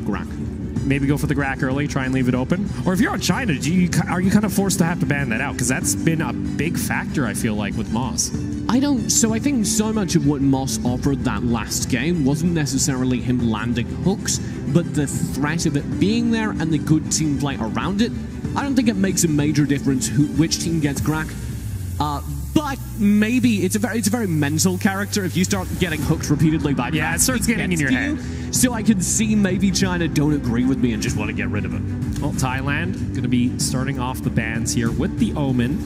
Grack. Maybe go for the Grack early, try and leave it open. Or if you're on China, are you kind of forced to have to ban that out? Because that's been a big factor, I feel like, with Moss. So I think so much of what Moss offered that last game wasn't necessarily him landing hooks, but the threat of it being there and the good team play around it. I don't think it makes a major difference which team gets Grack. But maybe it's a very mental character. If you start getting hooked repeatedly by Grack, it starts getting in your head. So I can see maybe China don't agree with me and just want to get rid of it. Well, Thailand going to be starting off the bans here with the Omen,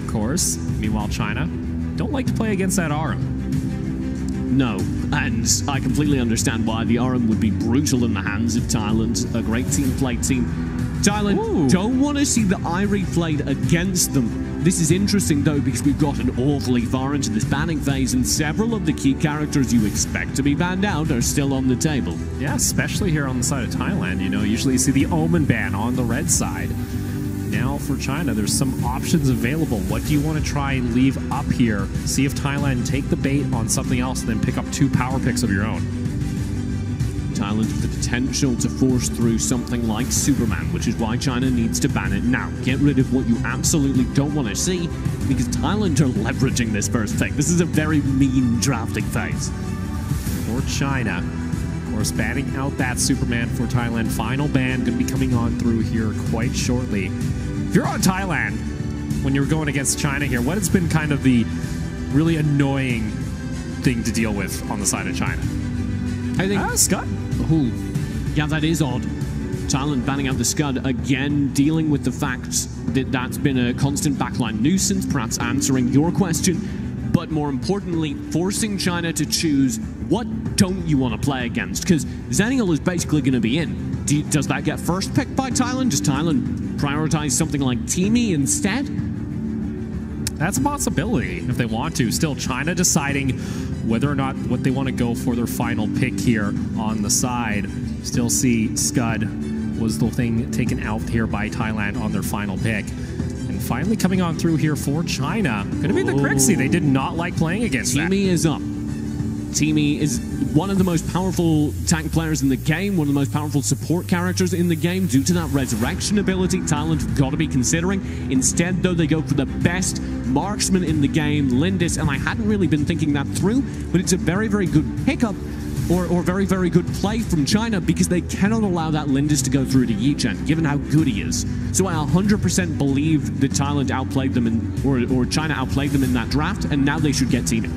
of course. Meanwhile, China don't like to play against that Aram. No, and I completely understand why. The Aram would be brutal in the hands of Thailand, a great team play team. Thailand don't want to see the Irie played against them. This is interesting, though, because we've gotten awfully far into this banning phase, and several of the key characters you expect to be banned out are still on the table. Yeah, especially here on the side of Thailand. You know, usually you see the Omen ban on the red side. Now for China, there's some options available. What do you want to try and leave up here? See if Thailand take the bait on something else and then pick up 2 power picks of your own. Thailand have the potential to force through something like Superman, which is why China needs to ban it now. Get rid of what you absolutely don't want to see, because Thailand are leveraging this first pick. This is a very mean drafting phase. For China, of course, banning out that Superman for Thailand. Final ban going to be coming on through here quite shortly. If you're on Thailand, when you're going against China here, what has been kind of the really annoying thing to deal with on the side of China? I think Scud. Oh, yeah, that is odd. Thailand banning out the Scud again, dealing with the fact that that's been a constant backline nuisance, perhaps answering your question, but more importantly, forcing China to choose what don't you want to play against, because Zenial is basically going to be in. Does that get first picked by Thailand? Does Thailand prioritize something like Teamy instead? That's a possibility if they want to. Still, China deciding whether or not what they want to go for their final pick here on the side. Still see Scud was the thing taken out here by Thailand on their final pick. And finally coming on through here for China. Going to be the Crixie. They did not like playing against that. Teamy is up. Teamy is one of the most powerful tank players in the game, one of the most powerful support characters in the game due to that resurrection ability Thailand have got to be considering. Instead, though, they go for the best marksman in the game, Lindis, and I hadn't really been thinking that through, but it's a very, very good pickup or very, very good play from China because they cannot allow that Lindis to go through to Yichen, given how good he is. So I 100% believe that Thailand outplayed them or China outplayed them in that draft, and now they should get teaming.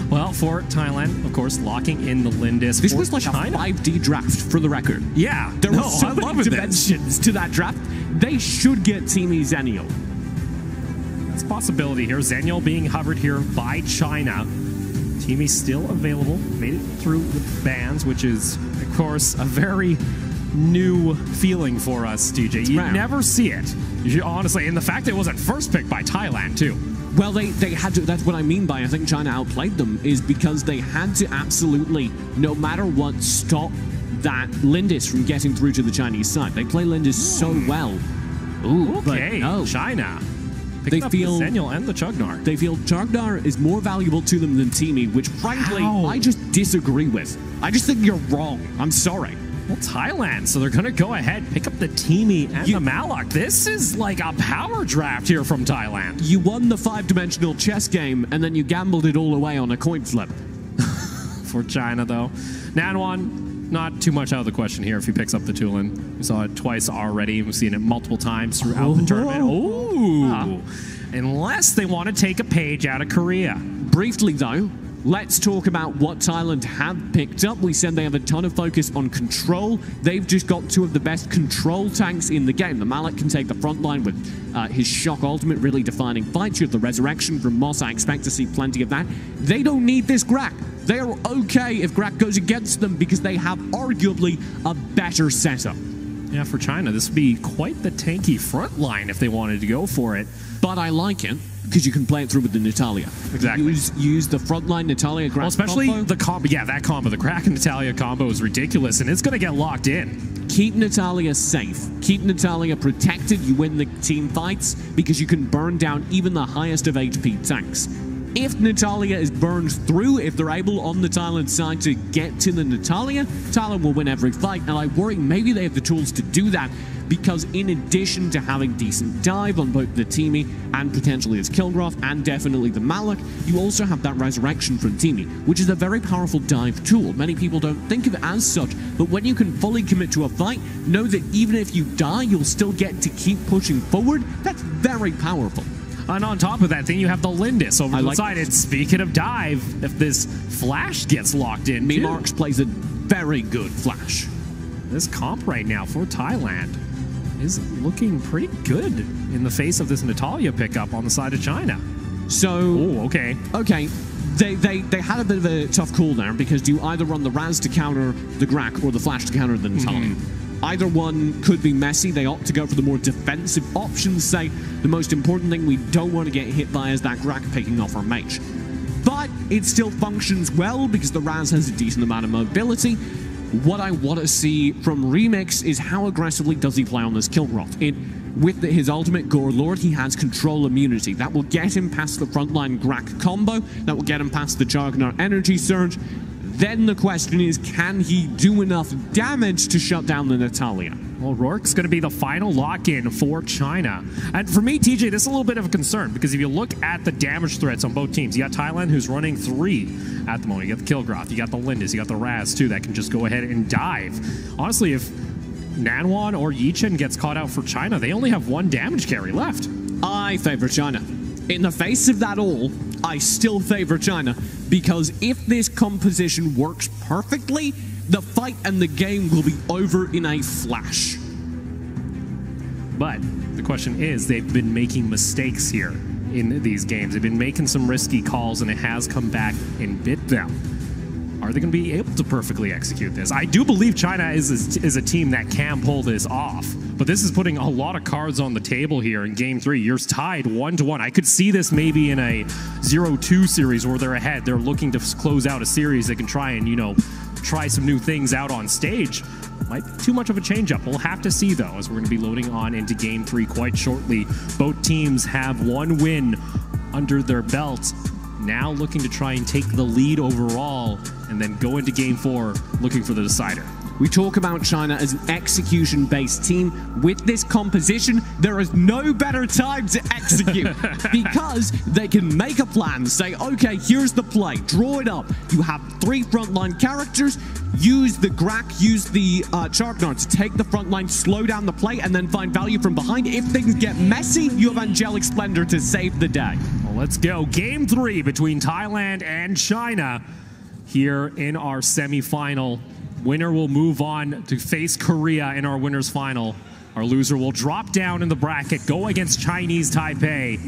Well, for Thailand, of course, locking in the Lindis. This was like China. A 5D draft, for the record. Yeah. There were so many dimensions to that draft. They should get Teamy Zenial. That's a possibility here. Zenial being hovered here by China. Teamy still available. Made it through the bans, which is, of course, a very new feeling for us, DJ. You never see it. Honestly, and the fact that it wasn't first picked by Thailand, too. Well, they had to, that's what I mean by I think China outplayed them, is because they had to absolutely, no matter what, stop that Lindis from getting through to the Chinese side. They play Lindis so well. Ooh, okay, but no. China. They feel the Zenial and the Chugnar. They feel Chugnar is more valuable to them than Teamy, which frankly, I just disagree with. I just think you're wrong. I'm sorry. Well, Thailand, so they're going to go ahead, pick up the Teamy and the Malak. This is like a power draft here from Thailand. You won the 5-dimensional chess game, and then you gambled it all away on a coin flip. For China, though. Nanwan, not too much out of the question here if he picks up the Tulin. We saw it twice already. We've seen it multiple times throughout the tournament. Ooh. Unless they want to take a page out of Korea. Briefly, though, let's talk about what Thailand have picked up. We said they have a ton of focus on control. They've just got 2 of the best control tanks in the game. The Malak can take the front line with his Shock Ultimate, really defining fights. You have the Resurrection from Moss. I expect to see plenty of that. They don't need this Grack. They are okay if Grack goes against them because they have arguably a better setup. Yeah, for China, this would be quite the tanky front line if they wanted to go for it. But I like it because you can play it through with the Natalia. Exactly. Use the frontline Natalia Grack. Well, especially combo. the combo. Yeah, that combo. The Grack and Natalia combo is ridiculous, and it's going to get locked in. Keep Natalia safe. Keep Natalia protected. You win the team fights because you can burn down even the highest of HP tanks. If Natalia is burned through, if they're able on the Thailand side to get to the Natalia, Thailand will win every fight, and I worry maybe they have the tools to do that, because in addition to having decent dive on both the Teamy and potentially his Kilgroth and definitely the Malak, you also have that resurrection from Teamy, which is a very powerful dive tool. Many people don't think of it as such, but when you can fully commit to a fight, know that even if you die, you'll still get to keep pushing forward. That's very powerful. And on top of that, then you have the Lindis over to the side. And speaking of dive, if this flash gets locked in, Marks plays a very good flash. This comp right now for Thailand is looking pretty good in the face of this Natalia pickup on the side of China. So, okay. They had a bit of a tough call there, because do you either run the Raz to counter the Grak or the Flash to counter the Natalia? Either one could be messy. They opt to go for the more defensive options, say the most important thing we don't want to get hit by is that Grak picking off our mage. But it still functions well because the Raz has a decent amount of mobility. What I want to see from Remix is how aggressively does he play on this Kilgroth. With his ultimate Gore Lord, he has control immunity. That will get him past the frontline Grak combo. That will get him past the Juggernaut energy surge. Then the question is, can he do enough damage to shut down the Natalia? Well, Rourke's going to be the final lock-in for China. And for me, TJ, this is a little bit of a concern, because if you look at the damage threats on both teams, you got Thailand, who's running 3 at the moment. You got the Kilgroth, you got the Lindis, you got the Raz, too, that can just go ahead and dive. Honestly, if Nanwan or Yichen gets caught out for China, they only have 1 damage carry left. I favor China. In the face of that all, I still favor China, because if this composition works perfectly, the fight and the game will be over in a flash. But the question is, they've been making mistakes here in these games. They've been making some risky calls, and it has come back and bit them. Are they going to be able to perfectly execute this? I do believe China is a team that can pull this off, but this is putting a lot of cards on the table here in Game 3. You're tied 1-1. I could see this maybe in a 0-2 series where they're ahead. They're looking to close out a series. They can try and, you know, try some new things out on stage. Might be too much of a change-up. We'll have to see, though, as we're going to be loading on into Game 3 quite shortly. Both teams have 1 win under their belt. Now looking to try and take the lead overall and then go into Game 4 looking for the decider. We talk about China as an execution-based team. With this composition, there is no better time to execute because they can make a plan, say, okay, here's the play, draw it up. You have 3 frontline characters, use the Grak, use the Sharknar to take the front line, slow down the play, and then find value from behind. If things get messy, you have Angelic Splendor to save the day. Well, let's go. Game 3 between Thailand and China here in our semifinal. Winner will move on to face Korea in our winner's final. Our loser will drop down in the bracket, go against Chinese Taipei,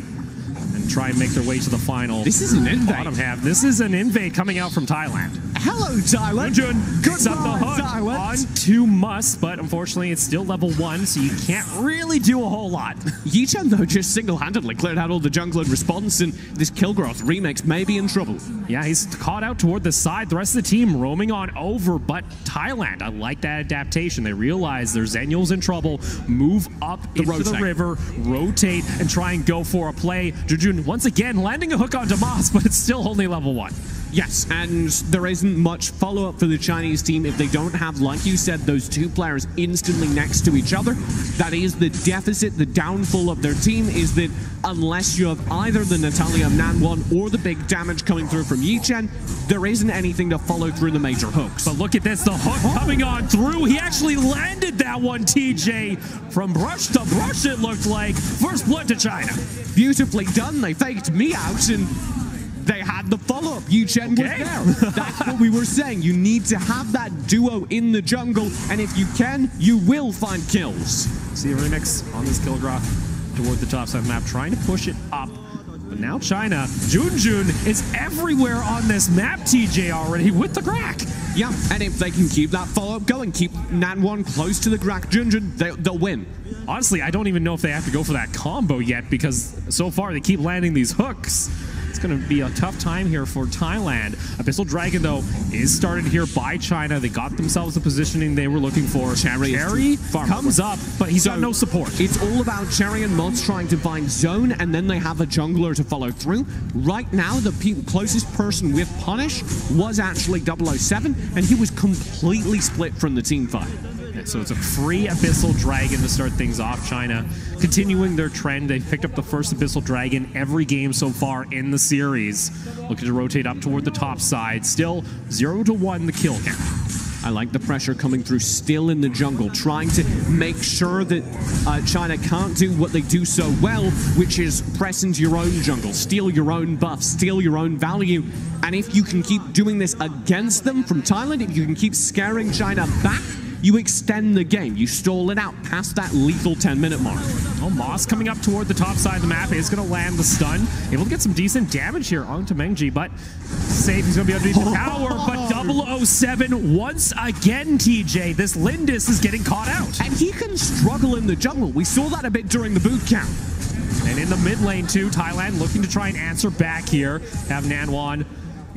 and try and make their way to the final. This is an invade. Bottom half. This is an invade coming out from Thailand. Hello, Thailand. Picks up the hook on 2 Must, but unfortunately it's still level 1, so you can't really do a whole lot. Yichen, though, just single-handedly cleared out all the jungle in response, and this Kilgroth remix may be in trouble. Yeah, he's caught out toward the side. The rest of the team roaming on over, but Thailand, I like that adaptation. They realize their Xenial's in trouble, move up into the river, rotate, and try and go for a play. Jujun, once again, landing a hook onto Moss, but it's still only level 1. Yes, and there isn't much follow-up for the Chinese team if they don't have, like you said, those 2 players instantly next to each other. That is the deficit, the downfall of their team, is that unless you have either the Natalia Nanwan or the big damage coming through from Yichen, there isn't anything to follow through the major hooks. But look at this, the hook coming on through. He actually landed that one, TJ. From brush to brush, it looked like. First blood to China. Beautifully done. They faked me out, and they had the follow-up. Yichen was there. That's what we were saying. You need to have that duo in the jungle, and if you can, you will find kills. See a remix on this Kilgroth toward the top side of the map, trying to push it up. But now China, Junjun is everywhere on this map, TJ, already with the Grak. Yeah, and if they can keep that follow-up going, keep Nanwan close to the Grak Junjun, they'll win. Honestly, I don't even know if they have to go for that combo yet, because so far they keep landing these hooks. It's going to be a tough time here for Thailand. Abyssal Dragon, though, is started here by China. They got themselves the positioning they were looking for. Cherry comes up, but he's got no support. It's all about Cherry and Mods trying to find zone, and then they have a jungler to follow through. Right now, the closest person with Punish was actually 007, and he was completely split from the team fight. So it's a free Abyssal Dragon to start things off. China continuing their trend. They've picked up the first Abyssal Dragon every game so far in the series. Looking to rotate up toward the top side. Still 0-1 the kill count. I like the pressure coming through still in the jungle, trying to make sure that China can't do what they do so well, which is press into your own jungle, steal your own buff, steal your own value. And if you can keep doing this against them from Thailand, if you can keep scaring China back, you extend the game. You stall it out past that lethal 10-minute mark. Oh, Moss coming up toward the top side of the map is going to land the stun. Able to get some decent damage here onto Mengji, but safe. He's going to be underneath the tower. But 007 once again, TJ. This Lindis is getting caught out. And he can struggle in the jungle. We saw that a bit during the boot camp. And in the mid lane, too, Thailand looking to try and answer back here. Have Nanwan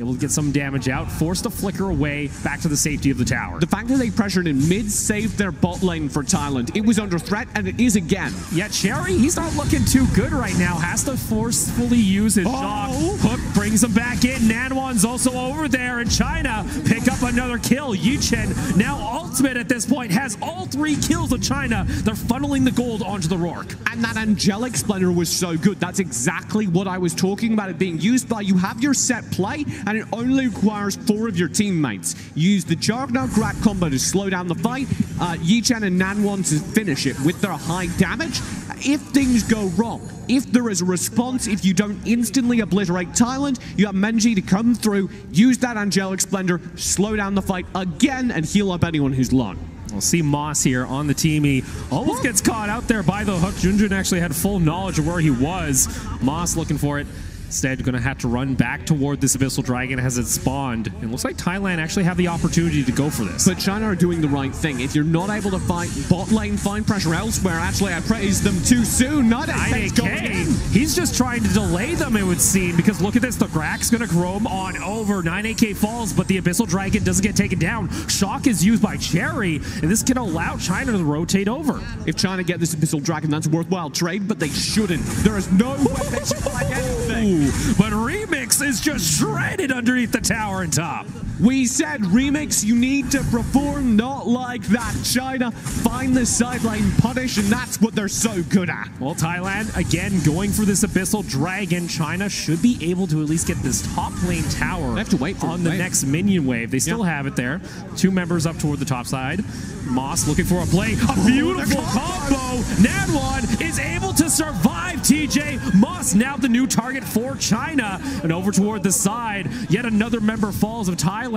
able to get some damage out, forced to flicker away back to the safety of the tower. The fact that they pressured in mid saved their bot lane for Thailand. It was under threat, and it is again. Yeah, Cherry, he's not looking too good right now. Has to forcefully use his shock. Hook brings him back in. Nanwan's also over there, and China pick up another kill. Yichen, now ultimate at this point, has all 3 kills of China. They're funneling the gold onto the Rourke. And that Angelic Splendor was so good. That's exactly what I was talking about it being used by. You have your set play, and it only requires 4 of your teammates. Use the Jargnar Grat combo to slow down the fight, Yichen and Nanwan to finish it with their high damage. If things go wrong, if there is a response, if you don't instantly obliterate Thailand, you have Mengji to come through, use that Angelic Splendor, slow down the fight again, and heal up anyone who's low. We'll see Moss here on the team. He almost gets caught out there by the hook. Junjun actually had full knowledge of where he was. Moss looking for it. Instead, going to have to run back toward this Abyssal Dragon as it spawned. It looks like Thailand actually have the opportunity to go for this. But China are doing the right thing. If you're not able to fight bot lane, find pressure elsewhere. Actually, I praised them too soon. Not AWC. He's just trying to delay them, it would seem, because look at this. The Grak's going to roam on over. 9AK falls, but the Abyssal Dragon doesn't get taken down. Shock is used by Cherry, and this can allow China to rotate over. If China get this Abyssal Dragon, that's a worthwhile trade, but they shouldn't. There is no way they should find anything. But Remix is just shredded underneath the tower and top. We said, Remix, you need to perform not like that. China find the side lane punish, and that's what they're so good at. Well, Thailand, again, going for this Abyssal Dragon. China should be able to at least get this top lane tower they have to wait for on the next minion wave. They still have it there. 2 members up toward the top side. Moss looking for a play. A beautiful combo. Nanwan is able to survive, TJ. Moss now the new target for China. And over toward the side, yet another member falls of Thailand.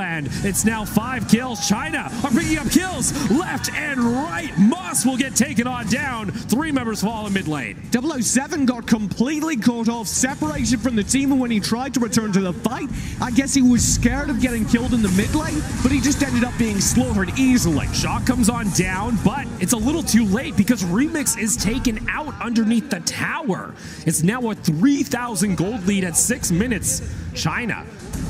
It's now 5 kills. China are picking up kills left and right. Moss will get taken on down. 3 members fall in mid lane. 007 got completely caught off, separated from the team, and when he tried to return to the fight, I guess he was scared of getting killed in the mid lane, but he just ended up being slaughtered easily. Shock comes on down, but it's a little too late because Remix is taken out underneath the tower. It's now a 3,000 gold lead at 6 minutes. China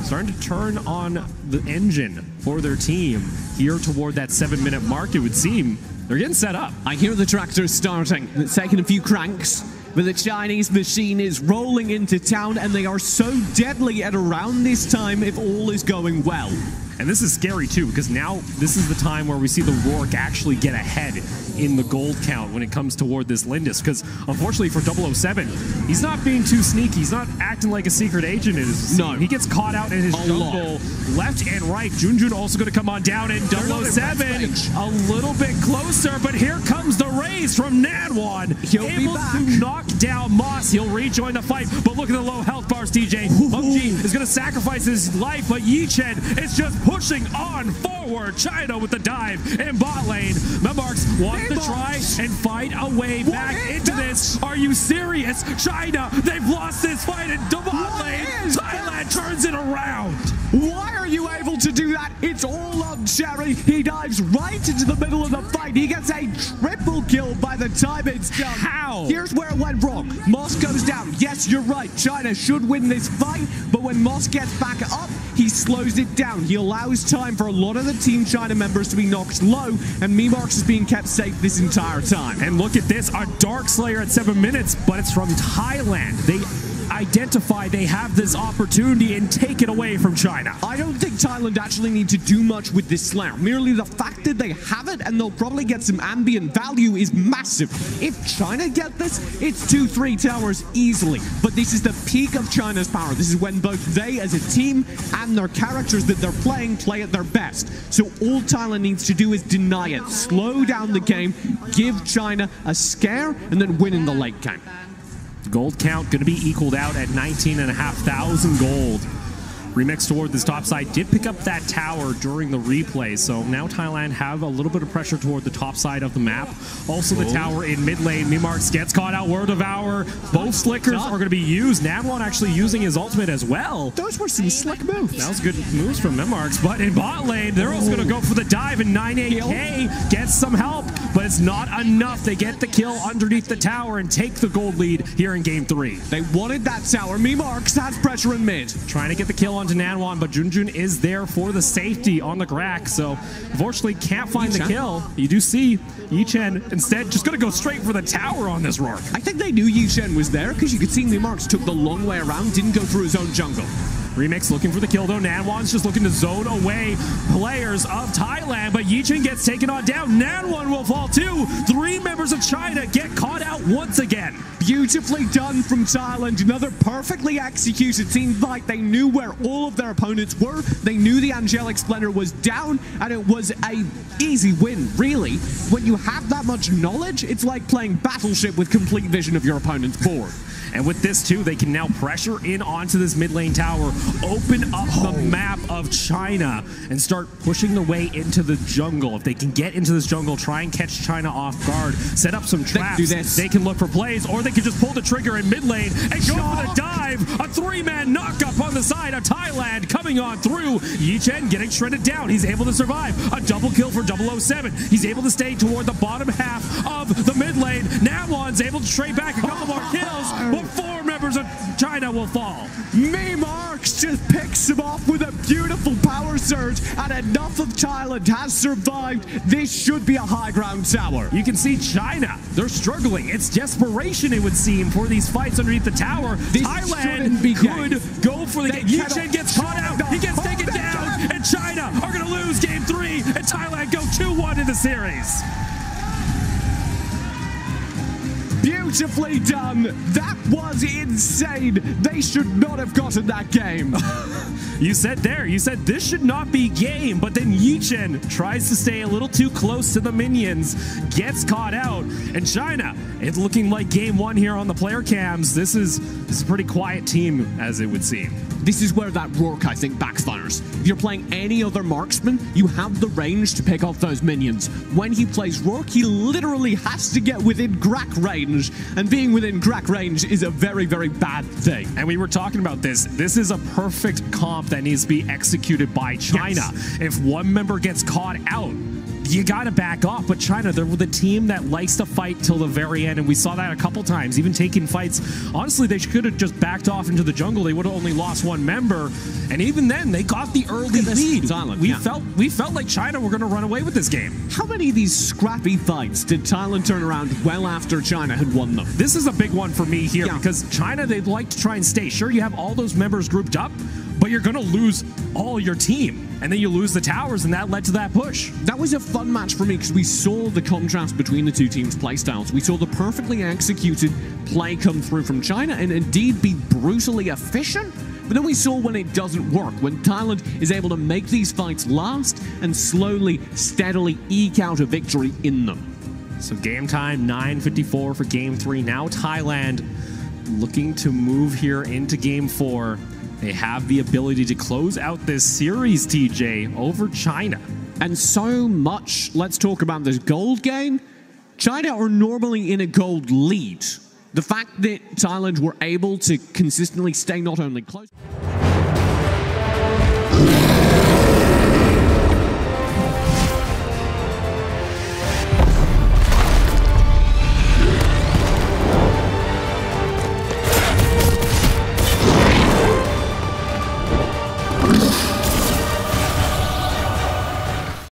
starting to turn on the engine for their team here toward that 7-minute mark, it would seem. They're getting set up. I hear the tractors starting. It's taking a few cranks, but the Chinese machine is rolling into town, and they are so deadly at around this time if all is going well. And this is scary too, because now this is the time where we see the Rourke actually get ahead in the gold count when it comes toward this Lindis, because unfortunately for 007, he's not being too sneaky. He's not acting like a secret agent in his scene. No. He gets caught out in his jungle left and right. Junjun also going to come on down, and 007 a little bit closer, but here comes the raise from Nanwan. He'll able to knock down Moss. He'll rejoin the fight, but look at the low health bars, TJ. Mengji is going to sacrifice his life, but Yichen is just pushing on forward. China with the dive in bot lane. Memarks wants to try and fight a way back into this. Are you serious? China, they've lost this fight in bot lane. Thailand turns it around. Why are you able to to do that. It's all on Cherry. He dives right into the middle of the fight. He gets a triple kill by the time it's done. How? Here's where it went wrong. Moss goes down. Yes, you're right. China should win this fight, but when Moss gets back up, he slows it down. He allows time for a lot of the Team China members to be knocked low, and Memarks is being kept safe this entire time. And look at this, a Dark Slayer at 7 minutes, but it's from Thailand. They identify they have this opportunity and take it away from China. I don't think Thailand actually need to do much with this Slayer. Merely the fact that they have it and they'll probably get some ambient value is massive. If China get this, it's 2-3 towers easily. But this is the peak of China's power. This is when both they as a team and their characters that they're playing play at their best. So all Thailand needs to do is deny it, slow down the game, give China a scare, and then win in the late game. Gold count going to be equaled out at 19,500 gold. Remix toward this top side did pick up that tower during the replay, so now Thailand have a little bit of pressure toward the top side of the map. Also the tower in mid lane. Memarks gets caught out. Word Devour. Both Slickers are going to be used. Namwon actually using his ultimate as well. Those were some slick moves. That was good moves from Memarks, but in bot lane, they're also going to go for the dive, and 98k gets some help, but it's not enough. They get the kill underneath the tower and take the gold lead here in game 3. They wanted that tower. Memarks has pressure in mid. Trying to get the kill onto Nanwon, but Junjun is there for the safety on the Grak, so unfortunately can't find the kill. You do see Yichen instead just going to go straight for the tower on this Rourke. I think they knew Yichen was there because you could see Memarks took the long way around, didn't go through his own jungle. Remix looking for the kill though. Nanwon's just looking to zone away players of Thailand, but Yichen gets taken on down. Nanwon will fall too. 3 members of China get caught out once again. Beautifully done from Thailand. Another perfectly executed team fight. They knew where all of their opponents were. They knew the Angelic Splendor was down, and it was a easy win, really. When you have that much knowledge, it's like playing Battleship with complete vision of your opponent's board. And with this too, they can now pressure in onto this mid lane tower, open up the map of China, and start pushing their way into the jungle. If they can get into this jungle, try and catch China off guard, set up some traps, they can look for plays, or they can just pull the trigger in mid lane and go for the dive. A 3-man knock-up on the side of Thailand coming on through. Yichen getting shredded down. He's able to survive. A double kill for 007. He's able to stay toward the bottom half of the mid lane. Namwon's able to trade back a couple more kills, but 4 members of China will fall. Memarks just picks him off with a beautiful power surge, and enough of Thailand has survived. This should be a high ground tower. You can see China, they're struggling. It's desperation, it would seem, for these fights underneath the tower. This Thailand could go for the game. Yichen gets caught out, he gets taken down, and China are going to lose game 3, and Thailand go 2-1 in the series. Beautifully done. That was insane. They should not have gotten that game. You said this should not be game, but then Yichen tries to stay a little too close to the minions, gets caught out, and China, it's looking like game 1 here on the player cams. This is a pretty quiet team, as it would seem. This is where that Rourke, I think, backfires. If you're playing any other marksman, you have the range to pick off those minions. When he plays Rourke, he literally has to get within Grak range, and being within Grak range is a very, very bad thing. And we were talking about this. This is a perfect comp that needs to be executed by China. Yes. If one member gets caught out, you got to back off, but China, they're the team that likes to fight till the very end, and we saw that a couple times, even taking fights. Honestly, they could have just backed off into the jungle. They would have only lost 1 member, and even then, they got the early lead. We felt like China were going to run away with this game. How many of these scrappy fights did Thailand turn around well after China had won them? This is a big one for me here, because China, they'd like to try and stay. Sure, you have all those members grouped up, but you're going to lose all your team, and then you lose the towers, and that led to that push. That was a fun match for me because we saw the contrast between the two teams' playstyles. We saw the perfectly executed play come through from China and indeed be brutally efficient. But then we saw when it doesn't work, when Thailand is able to make these fights last and slowly, steadily eke out a victory in them. So game time, 9:54 for game 3. Now Thailand looking to move here into game 4. They have the ability to close out this series, TJ, over China. And so much, let's talk about this gold game. China are normally in a gold lead. The fact that Thailand were able to consistently stay not only close...